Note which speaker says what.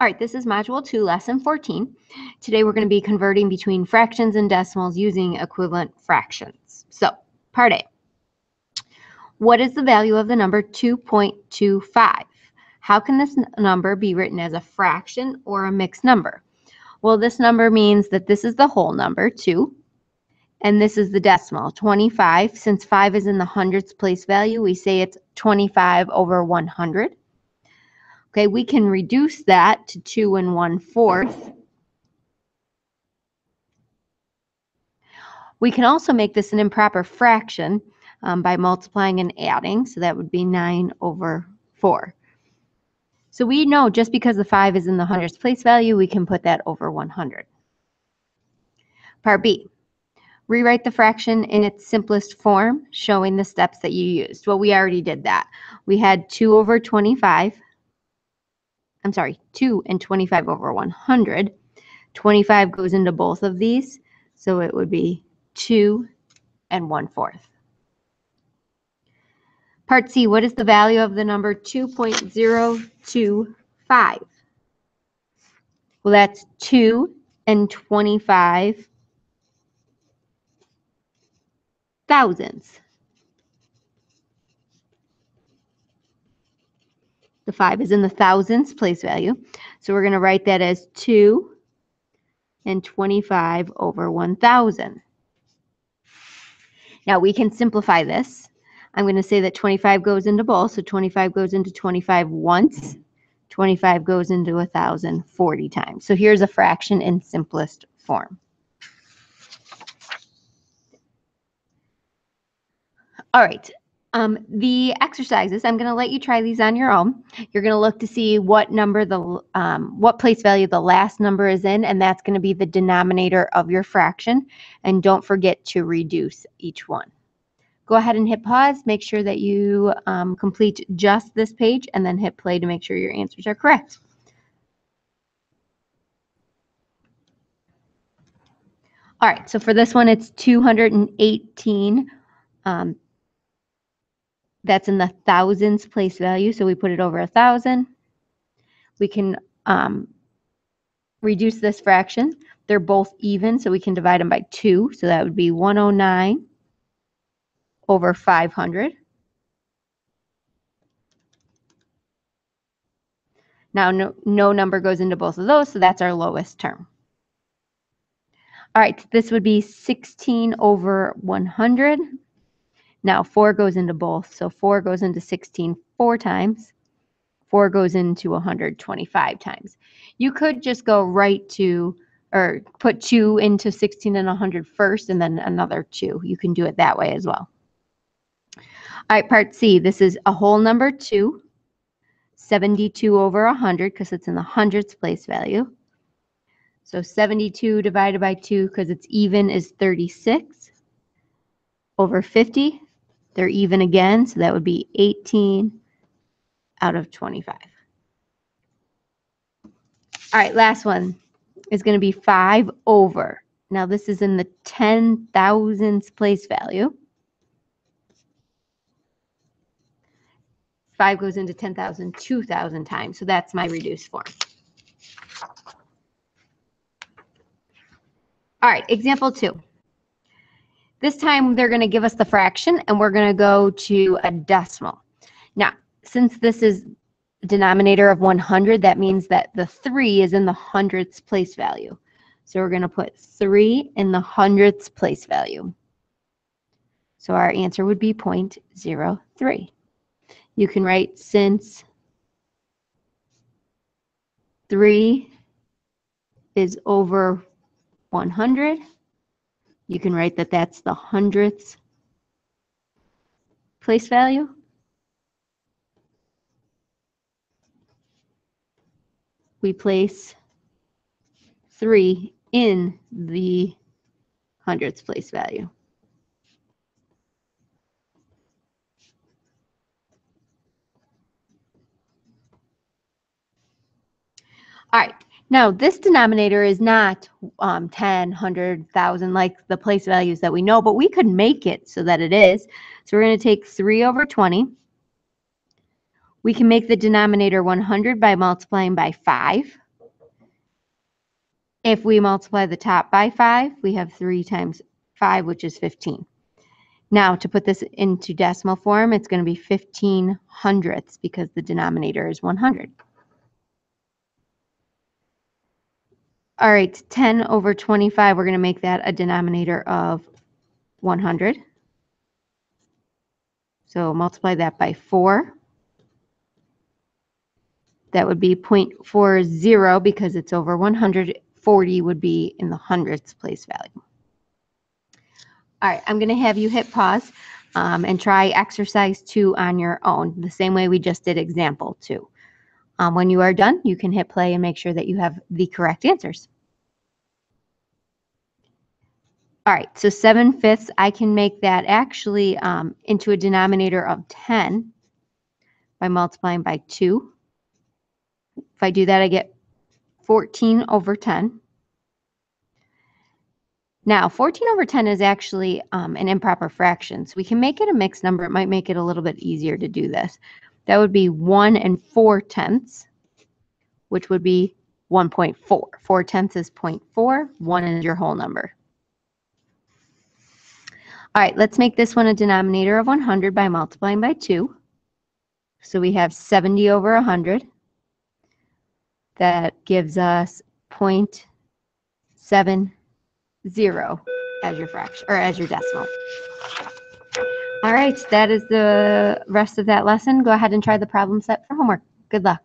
Speaker 1: All right, this is Module 2, Lesson 14. Today we're going to be converting between fractions and decimals using equivalent fractions. So, Part A. What is the value of the number 2.25? How can this number be written as a fraction or a mixed number? Well, this number means that this is the whole number, 2, and this is the decimal, 25. Since 5 is in the hundredths place value, we say it's 25 over 100. Okay, we can reduce that to 2 1/4. We can also make this an improper fraction by multiplying and adding, so that would be 9 over 4. So we know just because the 5 is in the hundredths place value, we can put that over 100. Part B. Rewrite the fraction in its simplest form, showing the steps that you used. Well, we already did that. We had 2 over 25. 2 and 25 over 100. 25 goes into both of these, so it would be 2 1/4. Part C, what is the value of the number 2.025? Well, that's 2 25 thousandths. The 5 is in the thousandths place value. So we're going to write that as 2 25 over 1,000. Now we can simplify this. I'm going to say that 25 goes into both. So 25 goes into 25 once. 25 goes into 1,000 40 times. So here's a fraction in simplest form. All right. The exercises, I'm going to let you try these on your own. You're going to look to see what number what place value the last number is in, and that's going to be the denominator of your fraction. And don't forget to reduce each one. Go ahead and hit pause. Make sure that you complete just this page, and then hit play to make sure your answers are correct. All right, so for this one, it's 218. That's in the thousandths place value, so we put it over 1,000. We can reduce this fraction. They're both even, so we can divide them by 2. So that would be 109 over 500. Now, no number goes into both of those, so that's our lowest term. All right, this would be 16 over 100. Now, 4 goes into both, so 4 goes into 16 4 times. 4 goes into 125 times. You could just go right to, or put 2 into 16 and 100 first, and then another 2. You can do it that way as well. All right, part C. This is a whole number 2. 72 over 100, because it's in the hundredths place value. So 72 divided by 2, because it's even, is 36. Over 50. They're even again, so that would be 18 out of 25. All right, last one is going to be 5 over. Now this is in the 10,000ths place value. 5 goes into 10,000 2,000 times, so that's my reduced form. All right, example 2. This time they're going to give us the fraction, and we're going to go to a decimal. Now, since this is a denominator of 100, that means that the 3 is in the hundredths place value. So we're going to put 3 in the hundredths place value. So our answer would be 0.03. You can write, since 3 is over 100, you can write that that's the hundredths place value. We place 3 in the hundredths place value. All right. Now, this denominator is not 10, 100, 1,000 like the place values that we know, but we could make it so that it is. So we're going to take 3 over 20. We can make the denominator 100 by multiplying by 5. If we multiply the top by 5, we have 3 times 5, which is 15. Now, to put this into decimal form, it's going to be 15 hundredths because the denominator is 100. All right, 10 over 25, we're going to make that a denominator of 100. So multiply that by 4. That would be 0.40 because it's over 100. 40 would be in the hundredths place value. All right, I'm going to have you hit pause and try exercise 2 on your own, the same way we just did example 2. When you are done, you can hit play and make sure that you have the correct answers. All right, so 7/5, I can make that actually into a denominator of 10 by multiplying by 2. If I do that, I get 14 over 10. Now, 14 over 10 is actually an improper fraction, so we can make it a mixed number. It might make it a little bit easier to do this. That would be 1 4/10, which would be 1.4. 4/10 is 0.4. 1 is your whole number. All right, let's make this one a denominator of 100 by multiplying by 2. So we have 70 over 100. That gives us 0.70 as your fraction, or as your decimal. All right, that is the rest of that lesson. Go ahead and try the problem set for homework. Good luck.